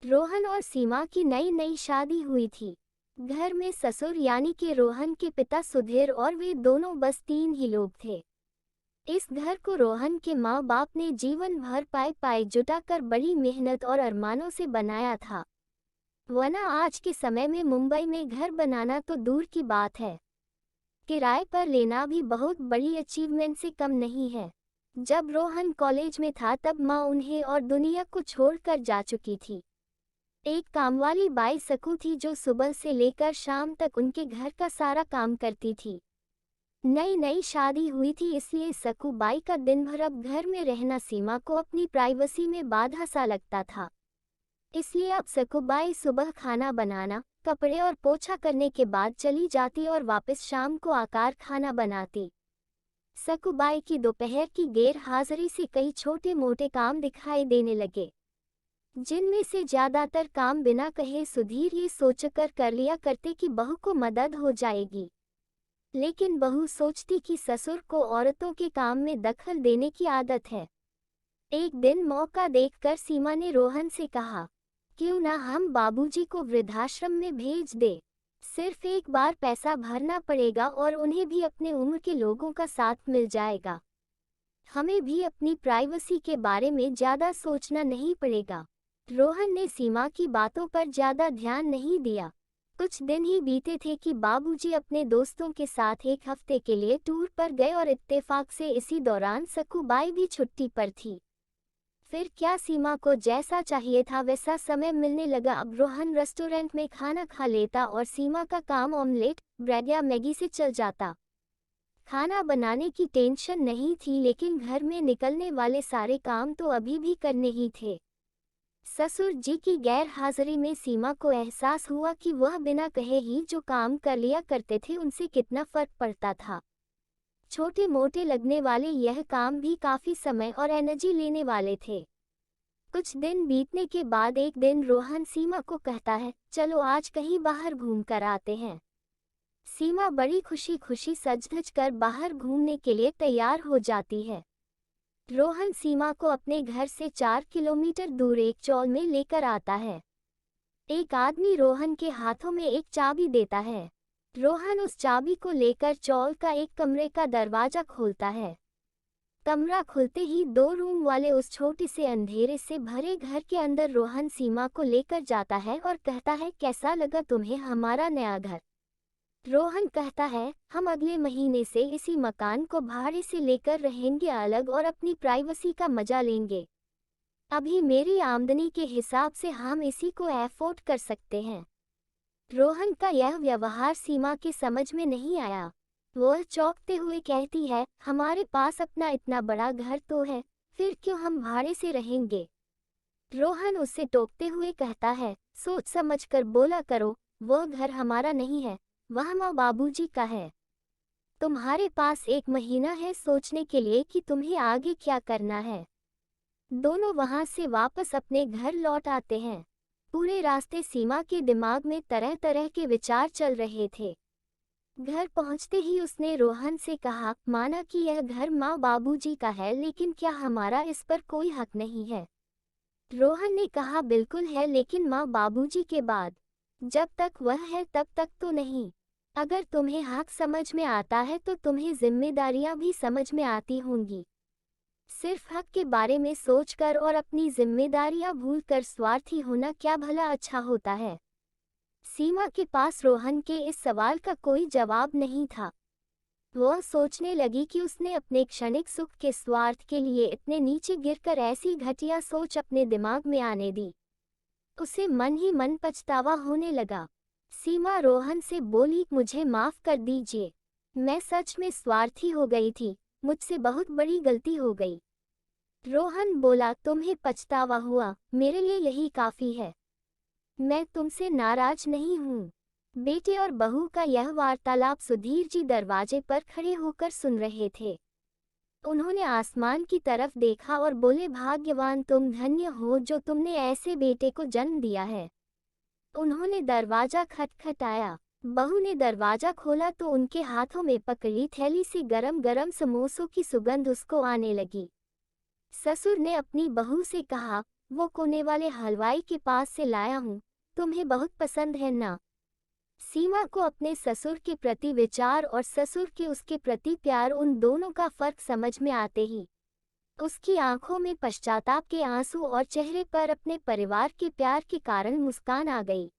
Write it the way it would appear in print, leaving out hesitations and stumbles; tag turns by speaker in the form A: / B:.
A: रोहन और सीमा की नई नई शादी हुई थी। घर में ससुर यानी कि रोहन के पिता सुधीर और वे दोनों बस 3 ही लोग थे। इस घर को रोहन के माँ बाप ने जीवन भर पाए पाए जुटाकर बड़ी मेहनत और अरमानों से बनाया था। वरना आज के समय में मुंबई में घर बनाना तो दूर की बात है, किराए पर लेना भी बहुत बड़ी अचीवमेंट से कम नहीं है। जब रोहन कॉलेज में था तब माँ उन्हें और दुनिया को छोड़कर जा चुकी थी। एक कामवाली बाई सकू थी जो सुबह से लेकर शाम तक उनके घर का सारा काम करती थी। नई नई शादी हुई थी, इसलिए सकू बाई का दिन भर अब घर में रहना सीमा को अपनी प्राइवेसी में बाधा सा लगता था। इसलिए अब सकू बाई सुबह खाना बनाना, कपड़े और पोछा करने के बाद चली जाती और वापस शाम को आकर खाना बनाती। सकू बाई की दोपहर की गैर हाजिरी से कई छोटे मोटे काम दिखाई देने लगे, जिनमें से ज्यादातर काम बिना कहे सुधीर ये सोचकर कर लिया करते कि बहू को मदद हो जाएगी। लेकिन बहू सोचती कि ससुर को औरतों के काम में दखल देने की आदत है। एक दिन मौका देखकर सीमा ने रोहन से कहा, क्यों ना हम बाबूजी को वृद्धाश्रम में भेज दे। सिर्फ एक बार पैसा भरना पड़ेगा और उन्हें भी अपने उम्र के लोगों का साथ मिल जाएगा। हमें भी अपनी प्राइवेसी के बारे में ज्यादा सोचना नहीं पड़ेगा। रोहन ने सीमा की बातों पर ज्यादा ध्यान नहीं दिया। कुछ दिन ही बीते थे कि बाबूजी अपने दोस्तों के साथ एक हफ्ते के लिए टूर पर गए और इत्तेफाक से इसी दौरान सकू बाई भी छुट्टी पर थी। फिर क्या, सीमा को जैसा चाहिए था वैसा समय मिलने लगा। अब रोहन रेस्टोरेंट में खाना खा लेता और सीमा का काम ऑमलेट, ब्रेड या मैगी से चल जाता। खाना बनाने की टेंशन नहीं थी, लेकिन घर में निकलने वाले सारे काम तो अभी भी करने ही थे। ससुर जी की गैर हाजिरी में सीमा को एहसास हुआ कि वह बिना कहे ही जो काम कर लिया करते थे उनसे कितना फर्क पड़ता था। छोटे मोटे लगने वाले यह काम भी काफी समय और एनर्जी लेने वाले थे। कुछ दिन बीतने के बाद एक दिन रोहन सीमा को कहता है, चलो आज कहीं बाहर घूम कर आते हैं। सीमा बड़ी खुशी खुशी सज धज कर बाहर घूमने के लिए तैयार हो जाती है। रोहन सीमा को अपने घर से 4 किलोमीटर दूर एक चौल में लेकर आता है। एक आदमी रोहन के हाथों में एक चाबी देता है। रोहन उस चाबी को लेकर चौल का एक कमरे का दरवाजा खोलता है। कमरा खुलते ही 2 रूम वाले उस छोटे से अंधेरे से भरे घर के अंदर रोहन सीमा को लेकर जाता है और कहता है, कैसा लगा तुम्हें हमारा नया घर। रोहन कहता है, हम अगले महीने से इसी मकान को भाड़े से लेकर रहेंगे अलग और अपनी प्राइवेसी का मजा लेंगे। अभी मेरी आमदनी के हिसाब से हम इसी को अफोर्ड कर सकते हैं। रोहन का यह व्यवहार सीमा के समझ में नहीं आया। वह चौंकते हुए कहती है, हमारे पास अपना इतना बड़ा घर तो है, फिर क्यों हम भाड़े से रहेंगे। रोहन उससे टोकते हुए कहता है, सोच समझ कर बोला करो, वह घर हमारा नहीं है, वह माँ बाबूजी का है। तुम्हारे पास 1 महीना है सोचने के लिए कि तुम्हें आगे क्या करना है। दोनों वहां से वापस अपने घर लौट आते हैं। पूरे रास्ते सीमा के दिमाग में तरह तरह के विचार चल रहे थे। घर पहुंचते ही उसने रोहन से कहा, माना कि यह घर माँ बाबूजी का है, लेकिन क्या हमारा इस पर कोई हक नहीं है। रोहन ने कहा, बिल्कुल है, लेकिन माँ बाबूजी के बाद। जब तक वह है तब तक तो नहीं। अगर तुम्हें हक समझ में आता है तो तुम्हें जिम्मेदारियां भी समझ में आती होंगी। सिर्फ हक के बारे में सोचकर और अपनी जिम्मेदारियां भूलकर स्वार्थी होना क्या भला अच्छा होता है। सीमा के पास रोहन के इस सवाल का कोई जवाब नहीं था। वह सोचने लगी कि उसने अपने क्षणिक सुख के स्वार्थ के लिए इतने नीचे गिरकर ऐसी घटिया सोच अपने दिमाग में आने दी। उसे मन ही मन पछतावा होने लगा। सीमा रोहन से बोली, मुझे माफ कर दीजिए, मैं सच में स्वार्थी हो गई थी, मुझसे बहुत बड़ी गलती हो गई। रोहन बोला, तुम्हें पछतावा हुआ, मेरे लिए यही काफी है। मैं तुमसे नाराज नहीं हूँ। बेटे और बहू का यह वार्तालाप सुधीर जी दरवाजे पर खड़े होकर सुन रहे थे। उन्होंने आसमान की तरफ देखा और बोले, भाग्यवान तुम, धन्य हो जो तुमने ऐसे बेटे को जन्म दिया है। उन्होंने दरवाजा खटखटाया। बहू ने दरवाजा खोला तो उनके हाथों में पकड़ी थैली से गरम गरम समोसों की सुगंध उसको आने लगी। ससुर ने अपनी बहू से कहा, वो कोने वाले हलवाई के पास से लाया हूँ, तुम्हें बहुत पसंद है ना? सीमा को अपने ससुर के प्रति विचार और ससुर के उसके प्रति प्यार, उन दोनों का फर्क समझ में आते ही उसकी आंखों में पश्चाताप के आंसू और चेहरे पर अपने परिवार के प्यार के कारण मुस्कान आ गई।